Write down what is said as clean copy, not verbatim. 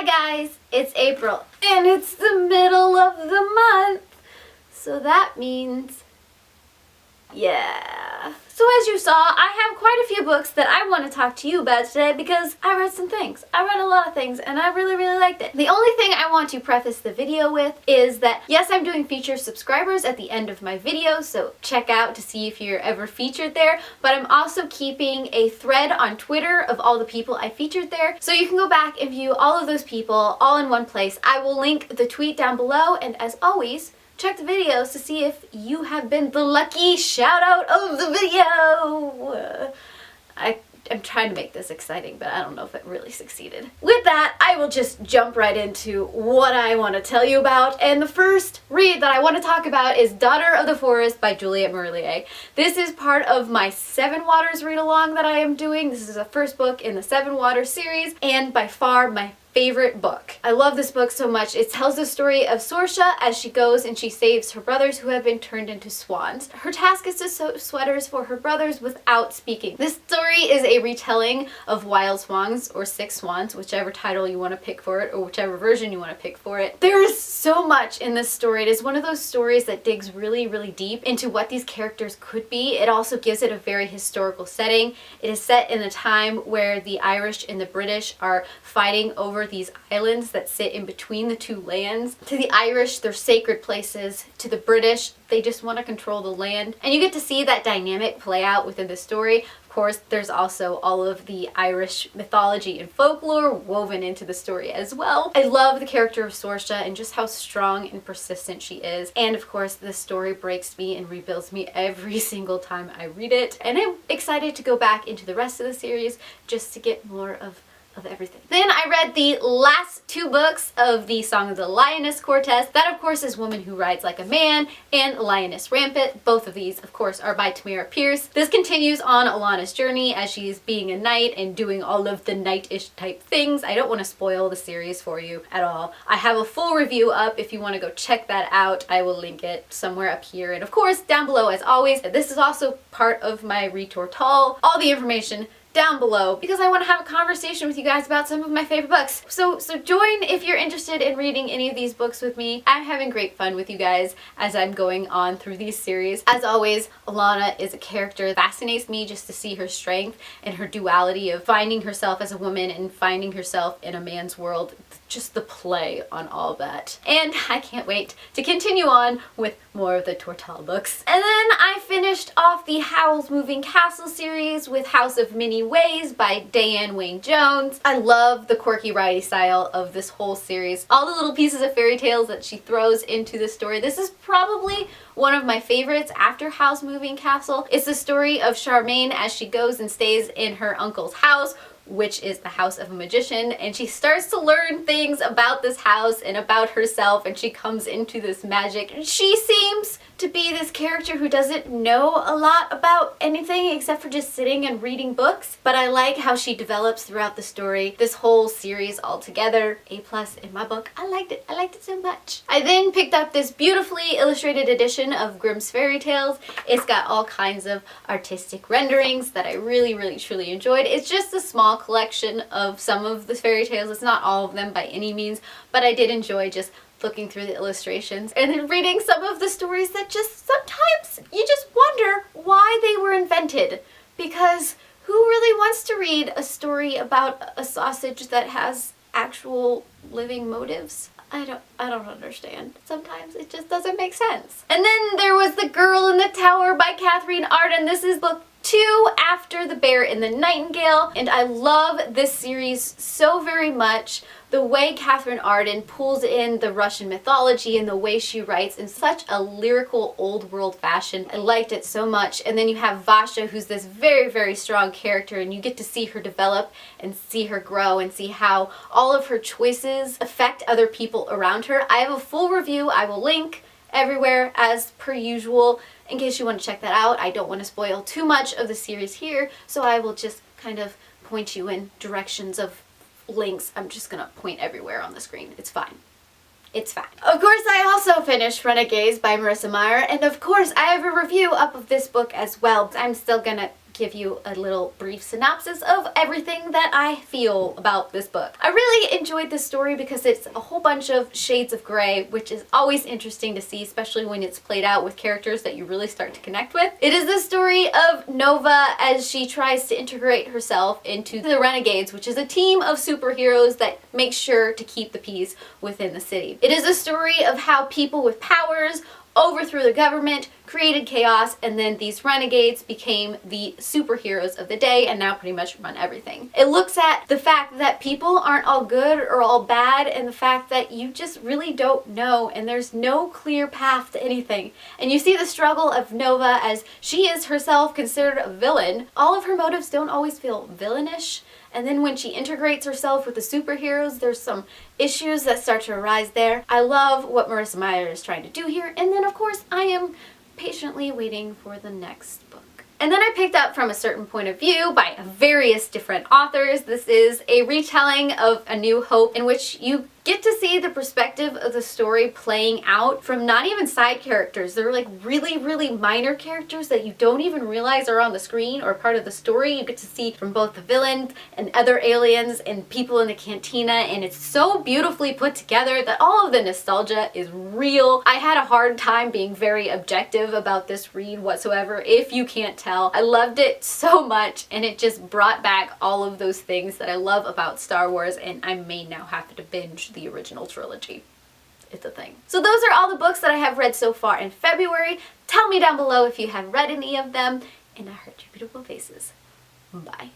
Hi guys, it's April and it's the middle of the month. So that means, yeah. So as you saw, I have quite a few books that I want to talk to you about today because I read some things. I read a lot of things and I really liked it. The only thing I want to preface the video with is that yes, I'm doing featured subscribers at the end of my video, so check out to see if you're ever featured there, but I'm also keeping a thread on Twitter of all the people I featured there, so you can go back and view all of those people all in one place. I will link the tweet down below, and as always, check the videos to see if you have been the lucky shout out of the video. I'm trying to make this exciting, but I don't know if it really succeeded. With that, I will just jump right into what I want to tell you about. And the first read that I want to talk about is Daughter of the Forest by Juliet Marillier. This is part of my Seven Waters read-along that I am doing. This is the first book in the Seven Waters series, and by far my favorite book. I love this book so much. It tells the story of Sorsha as she goes and she saves her brothers who have been turned into swans. Her task is to sew sweaters for her brothers without speaking. This story is a retelling of Wild Swans or Six Swans, whichever title you want to pick for it or whichever version you want to pick for it. There is so much in this story. It is one of those stories that digs really deep into what these characters could be. It also gives it a very historical setting. It is set in a time where the Irish and the British are fighting over these islands that sit in between the two lands. To the Irish, they're sacred places. To the British, they just want to control the land. And you get to see that dynamic play out within the story. Of course, there's also all of the Irish mythology and folklore woven into the story as well. I love the character of Sorsha and just how strong and persistent she is. And of course, the story breaks me and rebuilds me every single time I read it. And I'm excited to go back into the rest of the series just to get more of everything. Then I read the last two books of the Song of the Lioness Quartet. That of course is Woman Who Rides Like a Man and Lioness Rampant. Both of these of course are by Tamora Pierce. This continues on Alana's journey as she's being a knight and doing all of the knight-ish type things. I don't want to spoil the series for you at all. I have a full review up if you want to go check that out. I will link it somewhere up here and of course down below as always. This is also part of my retortal. All the information down below because I want to have a conversation with you guys about some of my favorite books. So join if you're interested in reading any of these books with me. I'm having great fun with you guys as I'm going on through these series. As always, Alana is a character that fascinates me just to see her strength and her duality of finding herself as a woman and finding herself in a man's world. Just the play on all that. And I can't wait to continue on with more of the Tortal books. And then I finished off the Howl's Moving Castle series with House of Many Ways by Diane Wayne Jones. I love the quirky writing style of this whole series. All the little pieces of fairy tales that she throws into the story. This is probably one of my favorites after Howl's Moving Castle. It's the story of Charmaine as she goes and stays in her uncle's house, which is the house of a magician, and she starts to learn things about this house and about herself, and she comes into this magic. She seems to be this character who doesn't know a lot about anything except for just sitting and reading books, but I like how she develops throughout the story. This whole series altogether, A+ in my book. I liked it so much. I then picked up this beautifully illustrated edition of Grimm's Fairy Tales. It's got all kinds of artistic renderings that I really truly enjoyed. It's just a small collection of some of the fairy tales. It's not all of them by any means, but I did enjoy just looking through the illustrations and then reading some of the stories that just sometimes you just wonder why they were invented, because who really wants to read a story about a sausage that has actual living motives? I don't understand. Sometimes it just doesn't make sense. And then there was The Girl in the Tower by Katherine Arden. This is book 2 after The Bear and the Nightingale, and I love this series so very much. The way Katherine Arden pulls in the Russian mythology and the way she writes in such a lyrical old world fashion. I liked it so much. And then you have Vasha, who's this very strong character, and you get to see her develop and see her grow and see how all of her choices affect other people around her. I have a full review. I will link everywhere as per usual in case you want to check that out. I don't want to spoil too much of the series here, so I will just kind of point you in directions of links. I'm just gonna point everywhere on the screen. It's fine. It's fine. Of course, I also finished Renegades by Marissa Meyer, and of course, I have a review up of this book as well. I'm still gonna give you a little brief synopsis of everything that I feel about this book. I really enjoyed this story because it's a whole bunch of shades of gray, which is always interesting to see, especially when it's played out with characters that you really start to connect with. It is the story of Nova as she tries to integrate herself into the Renegades, which is a team of superheroes that makes sure to keep the peace within the city. It is a story of how people with powers overthrew the government, created chaos, and then these renegades became the superheroes of the day and now pretty much run everything. It looks at the fact that people aren't all good or all bad, and the fact that you just really don't know and there's no clear path to anything. And you see the struggle of Nova as she is herself considered a villain. All of her motives don't always feel villainish. And then when she integrates herself with the superheroes, there's some issues that start to arise there. I love what Marissa Meyer is trying to do here. And then, of course, I am patiently waiting for the next book. And then I picked up From a Certain Point of View by various different authors. This is a retelling of A New Hope in which you get to see the perspective of the story playing out from not even side characters. They're like really, really minor characters that you don't even realize are on the screen or part of the story. You get to see from both the villains and other aliens and people in the cantina, and it's so beautifully put together that all of the nostalgia is real. I had a hard time being very objective about this read whatsoever, if you can't tell. I loved it so much, and it just brought back all of those things that I love about Star Wars, and I may now have to binge the original trilogy. It's a thing. So those are all the books that I have read so far in February. Tell me down below if you have read any of them, and I heart your beautiful faces. Bye.